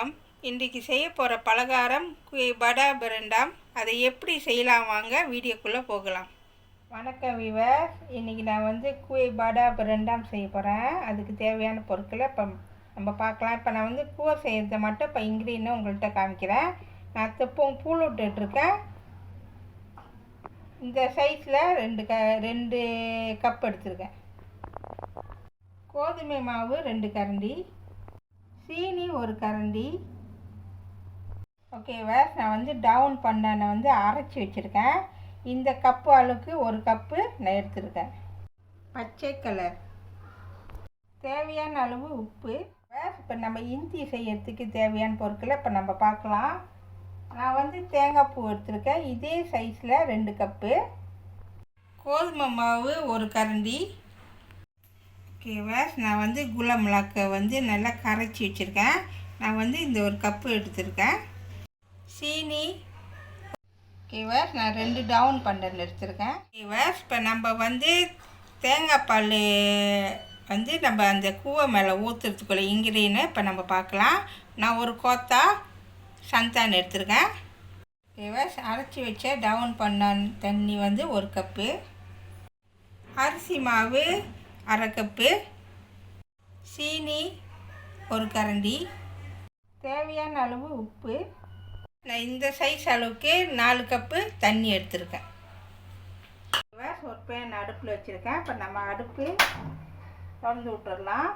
வணக்கம். இன்றைக்கி செய்ய போகிற பலகாரம் குய் berendam. அதை எப்படி செய்யலாம் வாங்க வீடியோக்குள்ளே போகலாம். வணக்கம் வியூவர்ஸ். இன்றைக்கி நான் குய் berendam செய்ய போகிறேன். அதுக்கு தேவையான பொருட்களை இப்போ நம்ம பார்க்கலாம். இப்போ நான் கூவை செய்கிறத மட்டும் இப்போ இன்க்ரீடியன்ட் உங்கள்கிட்ட காமிக்கிறேன். நான் திருப்பவும் பூள் விட்டுட்ருக்கேன். இந்த சைஸில் ரெண்டு கப் எடுத்துருக்கேன். கோதுமை மாவு 2 கரண்டி, சீனி 1 கரண்டி. ஓகேவா, நான் டவுன் பண்ண அரைச்சி வச்சுருக்கேன். இந்த கப்பு அளவுக்கு 1 கப்பு நான் எடுத்துருக்கேன். பச்சை கலர், தேவையான அளவு உப்பு. இப்போ நம்ம இஞ்சி செய்யறதுக்கு தேவையான பொருட்களை இப்போ நம்ம பார்க்கலாம். நான் தேங்காய் பூ எடுத்துருக்கேன். இதே சைஸில் 2 கப்பு. கோதுமை மாவு 1 கரண்டி. ஓகேவா, நான் குலம் மிளகை நல்லா கரைச்சி வச்சுருக்கேன். நான் இந்த 1 கப்பு எடுத்துருக்கேன். சீனி. ஓகேவா, நான் 2 டவுன் பண்ணல் எடுத்துருக்கேன். ஓகேவா, இப்போ நம்ம தேங்காய் பால் நம்ம அந்த கூவை மேலே ஊற்றுறதுக்குள்ள இன்க்ரீடியன்ட் இப்போ நம்ம பார்க்கலாம். நான் 1 கோத்தா சந்தான் எடுத்துருக்கேன். ஓகேவா, அரைச்சி வச்ச டவுன் பண்ண தண்ணி 1 கப்பு. அரிசி மாவு 1/2 கப்பு. சீனி 1 கரண்டி. தேவையான அளவு உப்பு. நான் இந்த சைஸ் அளவுக்கு 4 கப்பு தண்ணி எடுத்துருக்கேன். ஒரு பேன் அடுப்பில் வச்சுருக்கேன். இப்போ நம்ம அடுப்பு திறந்து விட்டுடலாம்.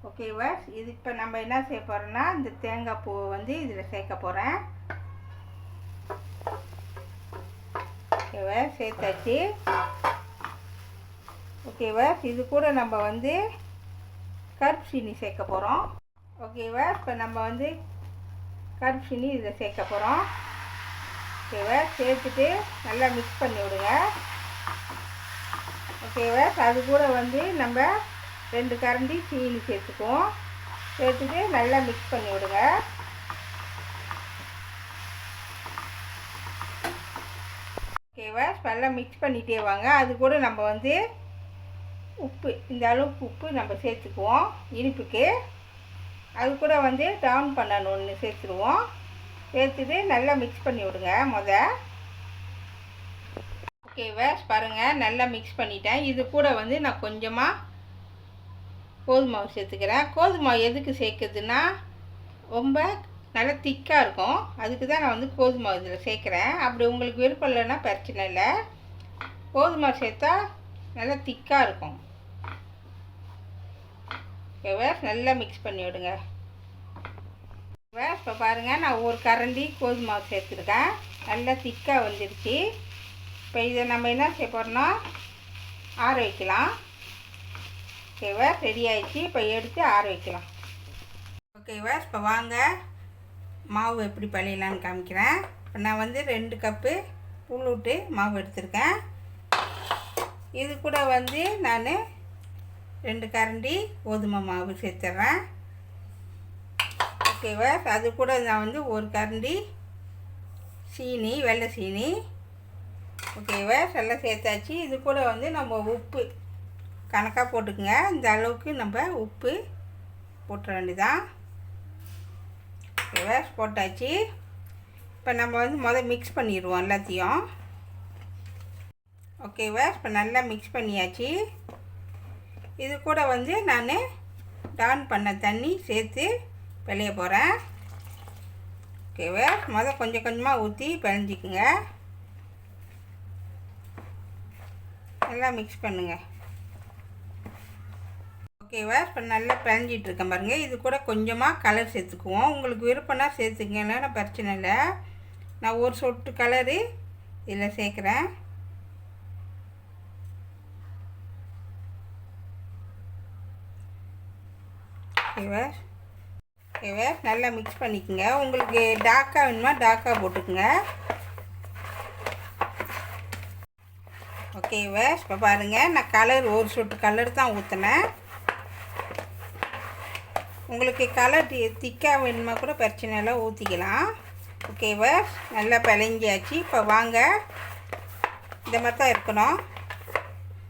ஓகேவா, இது இப்போ நம்ம என்ன செய்ய போகிறோன்னா இந்த தேங்காய் பூவை இதில் சேர்க்க போகிறேன். ஓகேவா, சேர்த்தாச்சு. ஓகேவா, இது கூட நம்ம கருப்பு சீனி சேர்க்க போகிறோம். ஓகேவா, இப்போ நம்ம கருப்பு சீனி இதில் சேர்க்க போகிறோம். ஓகேவா, சேர்த்துட்டு நல்லா மிக்ஸ் பண்ணி விடுங்க. ஓகேவா, அது கூட நம்ம 2 கரண்டி சீனி சேர்த்துக்குவோம். சேர்த்துட்டு நல்லா மிக்ஸ் பண்ணி விடுங்க. ஓகேவா, நல்லா மிக்ஸ் பண்ணிகிட்டே வாங்க. அது கூட நம்ம உப்பு, இந்த அளவுக்கு உப்பு நம்ம சேர்த்துக்குவோம் இனிப்புக்கு. அது கூட டவுன் பண்ணணும் 1 சேர்த்துருவோம். சேர்த்துட்டு நல்லா மிக்ஸ் பண்ணி விடுங்க ஓகேவா, பாருங்கள் நல்லா மிக்ஸ் பண்ணிட்டேன். இது கூட நான் கொஞ்சமாக கோதுமை மாவு சேர்த்துக்கிறேன். கோதுமை மாவு எதுக்கு சேர்க்குதுன்னா ரொம்ப நல்லா திக்காக இருக்கும். அதுக்கு தான் நான் கோதுமை மாவு இதில் சேர்க்குறேன். அப்படி உங்களுக்கு விருப்பம் இல்லைன்னா பிரச்சனை இல்லை. கோதுமை மாவு சேர்த்தா நல்லா திக்காக இருக்கும். ஓகேவா, நல்லா மிக்ஸ் பண்ணி விடுங்க. இப்போ பாருங்கள், நான் 1 கரண்டி கோதுமை மாவு சேர்த்துருக்கேன். நல்லா திக்காக வந்துடுச்சு. இப்போ இதை நம்ம என்ன செய்ய போகிறோம்னா ஆற வைக்கலாம். ஓகேவா, ரெடி ஆகிடுச்சு. இப்போ எடுத்து ஆற வைக்கலாம். ஓகேவா, இப்போ வாங்க மாவு எப்படி பழையலான்னு காமிக்கிறேன். இப்போ நான் 2 கப்பு புழுட்டு மாவு எடுத்திருக்கேன். இது கூட நான் 2 கரண்டி கோதுமை மாவு சேர்த்துட்றேன். ஓகேவா, அது கூட நான் 1 கரண்டி சீனி, வெள்ளை சீனி. ஓகேவா, எல்லாம் சேர்த்தாச்சு. இது கூட நம்ம உப்பு கணக்காக போட்டுக்குங்க. இந்த அளவுக்கு நம்ம உப்பு போட்டுற வேண்டியதான். ஓகேவா, போட்டாச்சு. இப்போ நம்ம முதல் மிக்ஸ் பண்ணிடுவோம் எல்லாத்தையும். ஓகேவா, இப்போ நல்லா மிக்ஸ் பண்ணியாச்சு. இது கூட நான் டவுன் பண்ண தண்ணி சேர்த்து பிழைய போகிறேன். ஓகேவா, கொஞ்சம் கொஞ்சமாக ஊற்றி பிழைஞ்சிக்குங்க. நல்லா மிக்ஸ் பண்ணுங்கள். ஓகேவா, இப்போ நல்லா பிழைஞ்சிட்ருக்கேன் பாருங்கள். இது கூட கொஞ்சமாக கலர் சேர்த்துக்குவோம். உங்களுக்கு விருப்பம்னா சேர்த்துக்கங்கன்னா பிரச்சனை இல்லை. நான் 1 சொட்டு கலரு இதில் சேர்க்குறேன். ஓகேவா, நல்லா மிக்ஸ் பண்ணிக்கோங்க. உங்களுக்கு டார்க்காக வேணுமா டார்க்காக போட்டுக்குங்க. ஓகேவா, இப்போ பாருங்கள், நான் கலர் 1 சொட்டு கலர் தான் ஊற்றினேன். உங்களுக்கு கலர் திக்காக வேணுமா கூட பிரச்சனை இல்லை, ஊற்றிக்கலாம். ஓகேவா, நல்லா பிழைஞ்சாச்சு. இப்போ வாங்க, இந்த மாதிரி தான் இருக்கணும்.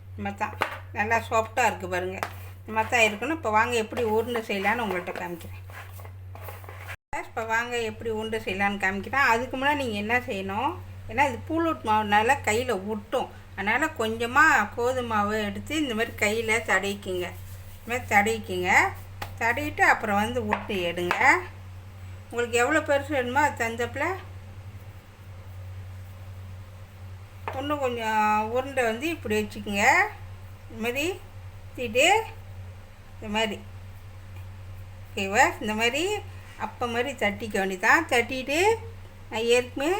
இந்த மாதிரி தான் நல்லா சாஃப்டாக இருக்குது பாருங்கள். இந்த மாதிரி தான் இருக்கணும். இப்போ வாங்க எப்படி உருண்டை செய்யலான்னு உங்கள்கிட்ட காமிக்கிறேன். இப்போ வாங்க எப்படி உருண்டை செய்யலான்னு காமிக்கிறேன். அதுக்கு முன்னாடி நீங்கள் என்ன செய்யணும், ஏன்னா இது பூலூட் மாவுனால கையில் ஒட்டும். அதனால் கொஞ்சமாக கோதுமை மாவு எடுத்து இந்த மாதிரி கையில் தடவிக்குங்க. இந்த மாதிரி தடவிக்குங்க. தடவிட்டு அப்புறம் வந்து உருட்டி எடுங்க. உங்களுக்கு எவ்வளோ பெருசு வேணுமோ அது தந்தப்பில் இன்னும் கொஞ்சம் உருண்டை வந்து இப்படி வச்சுக்கோங்க. இந்த மாதிரி தீட்டு இந்த மாதிரி ஓகேவா, இந்த மாதிரி அப்போ மாதிரி தட்டிக்க வேண்டியதான். தட்டிட்டு நான் ஏற்கனவே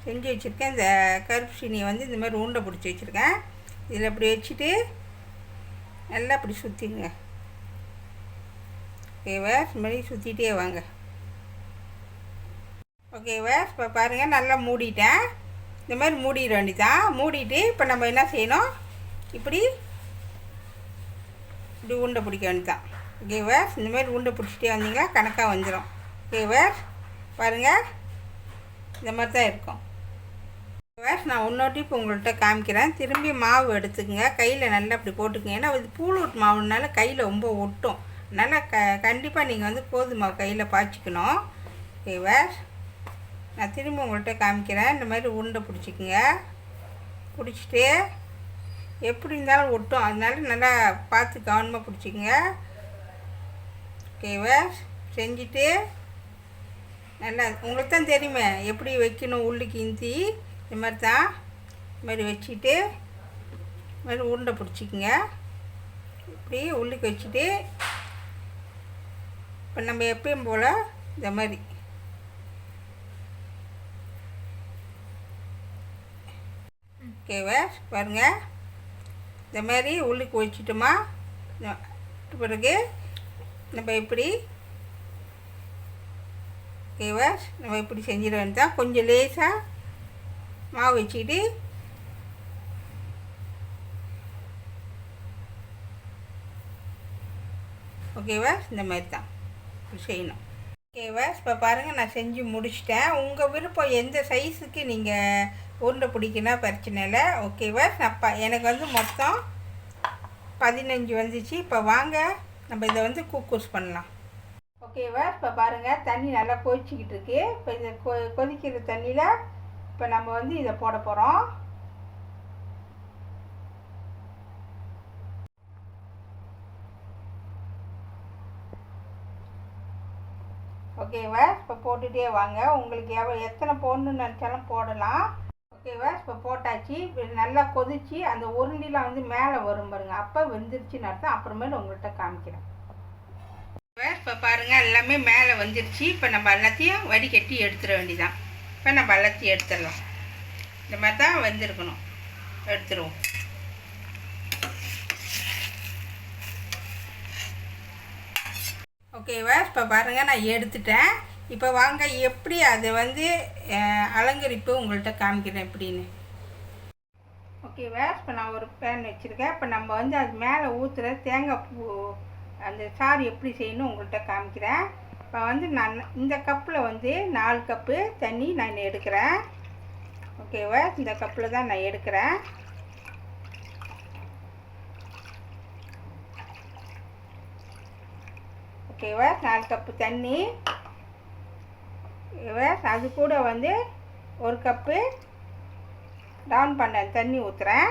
செஞ்சு வச்சுருக்கேன். இந்த கருப்பு சீனியை வந்து இந்த மாதிரி உருண்டை பிடிச்சி வச்சுருக்கேன். இதில் இப்படி வச்சுட்டு நல்லா இப்படி சுற்றிங்க. ஓகேவா, இந்த மாதிரி சுற்றிட்டே வாங்க. ஓகேவா, இப்போ பாருங்கள் நல்லா மூடிட்டேன். இந்த மாதிரி மூடிட வேண்டியதான். மூடிட்டு இப்போ நம்ம என்ன செய்யணும், இப்படி இப்படி உருண்டை பிடிக்க வேண்டியதான். ஓகேவா, இந்த மாதிரி உருண்டை பிடிச்சிட்டே வந்தீங்கன்னா கணக்காக வந்துடும். ஓகேவா, பாருங்கள் இந்த மாதிரி தான் இருக்கும். ஓகேவா, நான் இன்னொரு இப்போ உங்கள்கிட்ட காமிக்கிறேன். திரும்பி மாவு எடுத்துக்கங்க, கையில் நல்லா இப்படி போட்டுக்கங்க. ஏன்னா இது பூலூட் மாவுனால கையில் ரொம்ப ஒட்டும். அதனால் கண்டிப்பாக நீங்கள் வந்து கோதுமை மாவு கையில் பாய்ச்சிக்கணும். ஓகேவா, நான் திரும்பி உங்கள்கிட்ட காமிக்கிறேன். இந்த மாதிரி உருண்டை பிடிச்சிக்குங்க. பிடிச்சிட்டு எப்படி இருந்தாலும் ஒட்டும், அதனால நல்லா பார்த்து கவனமாக பிடிச்சிக்கங்க. ஓகேவா, செஞ்சுட்டு நல்லா உங்களுக்கு தான் தெரியுமே எப்படி வைக்கணும். உள்ளுக்கு இந்தி இந்த மாதிரி தான். இந்த மாதிரி வச்சுட்டு இந்த மாதிரி உருண்டை பிடிச்சிக்குங்க. இப்படி உள்ளுக்கு வச்சுட்டு இப்போ நம்ம எப்பயும் போல் இந்த மாதிரி ஓகேவா, பாருங்கள் இந்த மாதிரி உள்ளுக்கு வச்சுட்டோமா. பிறகு நம்ம இப்படி ஓகேவா, நம்ம இப்படி செஞ்சிட வேண்டியதான். கொஞ்சம் லேசாக மாவு வச்சுக்கிட்டு ஓகேவா, இந்த மாதிரி தான் செய்யணும். ஓகேவா, இப்போ பாருங்கள் நான் செஞ்சு முடிச்சிட்டேன். உங்கள் விருப்பம் எந்த சைஸுக்கு நீங்கள் உருண்டை பிடிக்கணும் பிரச்சனை இல்லை. ஓகேவா, நான் எனக்கு வந்து மொத்தம் 15 வந்துச்சு. இப்போ வாங்க நம்ம இதை வந்து குக்கூஸ் பண்ணலாம். ஓகேவா, இப்போ பாருங்கள் தண்ணி நல்லா கொதிச்சிக்கிட்டு இருக்கு. இப்போ இந்த கொதிக்கிற தண்ணியில் இப்போ நம்ம வந்து இதை போட போகிறோம். ஓகேவா, இப்போ போட்டுகிட்டே வாங்க. உங்களுக்கு எத்தனை போடணுன்னு நினச்சாலும் போடலாம். ஓகேவா, இப்போ போட்டாச்சு. இப்போ நல்லா கொதிச்சு அந்த உருண்டிலாம் வந்து மேலே வரும் பாருங்கள், அப்போ வெந்துருச்சுன்னு அர்த்தம். அப்புறமேல உங்கள்கிட்ட காமிக்கிறேன். இப்போ பாருங்கள் எல்லாமே மேலே வந்துருச்சு. இப்போ நம்ம எல்லாத்தையும் வடிகட்டி எடுத்துட வேண்டியதான். இப்போ நம்ம எல்லாத்தையும் எடுத்துடலாம். இந்த மாதிரி தான் வெந்திருக்கணும். எடுத்துருவோம். ஓகேவா, இப்போ பாருங்கள் நான் எடுத்துட்டேன். இப்போ வாங்க எப்படி அதை வந்து அலங்கரிப்பு உங்கள்கிட்ட காமிக்கிறேன் எப்படின்னு. ஓகேவா, இப்போ நான் ஒரு பேன் வச்சுருக்கேன். இப்போ நம்ம வந்து அது மேலே ஊற்றுற தேங்காய் பூ அந்த சாறு எப்படி செய்யணும் உங்கள்கிட்ட காமிக்கிறேன். இப்போ வந்து நான் இந்த கப்பில் வந்து 4 கப்பு தண்ணி நான் எடுக்கிறேன். ஓகேவா, இந்த கப்பில் தான் நான் எடுக்கிறேன். ஓகேவா, 4 கப்பு தண்ணி. ஓகேவா, அது கூட வந்து 1 கப்பு டவுன் பண்ண தண்ணி ஊற்றுறேன்.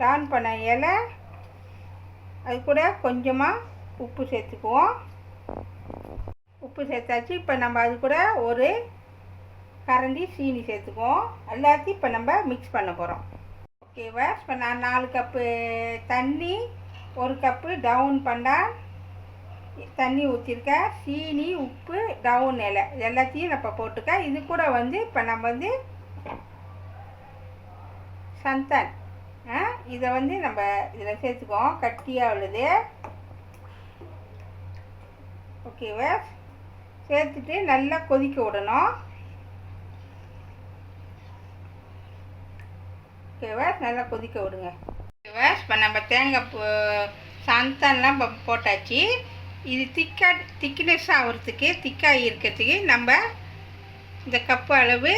டவுன் பண்ண இலை, அது கூட கொஞ்சமாக உப்பு சேர்த்துக்குவோம். உப்பு சேர்த்தாச்சு. இப்போ நம்ம அது கூட ஒரு கரண்டி சீனி சேர்த்துக்குவோம். எல்லாத்தையும் இப்போ நம்ம மிக்ஸ் பண்ண போகிறோம். ஓகேவா, இப்போ நான் 4 கப்பு தண்ணி 1 கப்பு டவுன் பண்ணால் தண்ணி ஊற்றிருக்கேன். சீனி, உப்பு, டவுன் இலை எல்லாத்தையும் நான் இப்போ போட்டுக்கேன். இது கூட வந்து இப்போ நம்ம வந்து சந்தன் இதை வந்து நம்ம இதில் சேர்த்துக்குவோம். கட்டியாக உள்ளது. ஓகேவா, சேர்த்துட்டு நல்லா கொதிக்க விடணும். ஓகேவா, நல்லா கொதிக்க விடுங்க. ஓகேவா, இப்போ நம்ம தேங்காய் சந்தன்லாம் இப்போ போட்டாச்சு. இது திக்னஸ் ஆகிறதுக்கு திக்காக இருக்கிறதுக்கு நம்ம இந்த கப்பு அளவு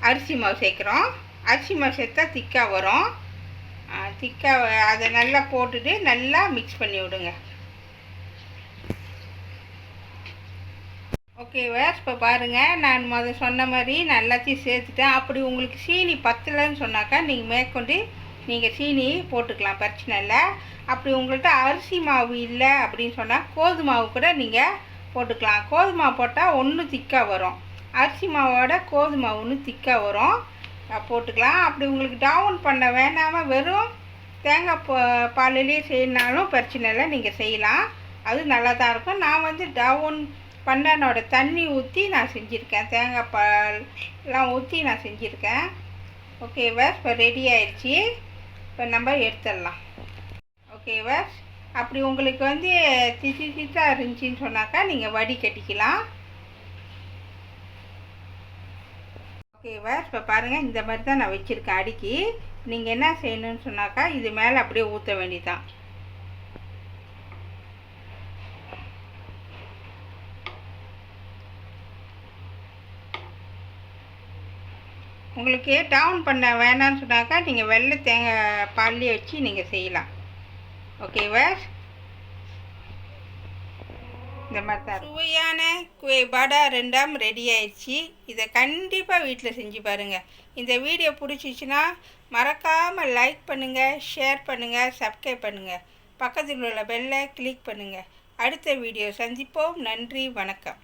அரிசி மாவு சேர்க்குறோம். அரிசி மாவு சேர்த்தா திக்காக வரும். திக்காக அதை நல்லா போட்டுட்டு நல்லா மிக்ஸ் பண்ணி விடுங்க. ஓகே வேஸ், இப்போ பாருங்கள், நான் சொன்ன மாதிரி நான் எல்லாத்தையும் சேர்த்துட்டேன். அப்படி உங்களுக்கு சீனி பத்தலைன்னு சொன்னாக்கா நீங்கள் மேற்கொண்டு நீங்கள் சீனி போட்டுக்கலாம், பிரச்சனை இல்லை. அப்படி உங்கள்கிட்ட அரிசி மாவு இல்லை அப்படின்னு சொன்னால் கோதுமை மாவு கூட நீங்கள் போட்டுக்கலாம். கோதுமை மாவு போட்டால் ஒன்றும் திக்காக வரும், அரிசி மாவோட கோதுமை மாவு ஒன்று திக்காக வரும், போட்டுக்கலாம். அப்படி உங்களுக்கு டவுன் பண்ண வேணாமல் வெறும் தேங்காய் பாலிலே செய்யணுனாலும் பிரச்சனை இல்லை, நீங்கள் செய்யலாம், அது நல்லா தான் இருக்கும். நான் டவுன் பண்ணனோட தண்ணி ஊற்றி நான் செஞ்சுருக்கேன், தேங்காய் பால்லாம் ஊற்றி நான் செஞ்சுருக்கேன். ஓகேவா, இப்போ ரெடி ஆயிடுச்சு. இப்போ நம்ம எடுத்துடலாம். ஓகேவா, அப்படி உங்களுக்கு திட்டாக இருந்துச்சின்னு சொன்னாக்கா நீங்கள் வடிகட்டிக்கலாம். ஓகேவா, இப்போ பாருங்கள், இந்த மாதிரி தான் நான் வச்சுருக்கேன் அடுக்கி. நீங்கள் என்ன செய்யணும்னு சொன்னாக்கா இது மேலே அப்படியே ஊற்ற வேண்டியதான். உங்களுக்கு டவுன் பண்ண வேணான்னு சொன்னாக்கா நீங்கள் வெள்ளை தேங்காய் பால்லே வச்சு நீங்கள் செய்யலாம். ஓகேவா, இந்த மாதிரி தான் சுவையான குய் பாடா ரெண்டாம் ரெடி ஆயிடுச்சு. இதை கண்டிப்பாக வீட்டில் செஞ்சு பாருங்கள். இந்த வீடியோ பிடிச்சிச்சின்னா மறக்காமல் லைக் பண்ணுங்கள், ஷேர் பண்ணுங்கள், சப்ஸ்கிரைப் பண்ணுங்கள், பக்கத்தில் உள்ள பெல்லை கிளிக் பண்ணுங்கள். அடுத்த வீடியோ சந்திப்போம். நன்றி, வணக்கம்.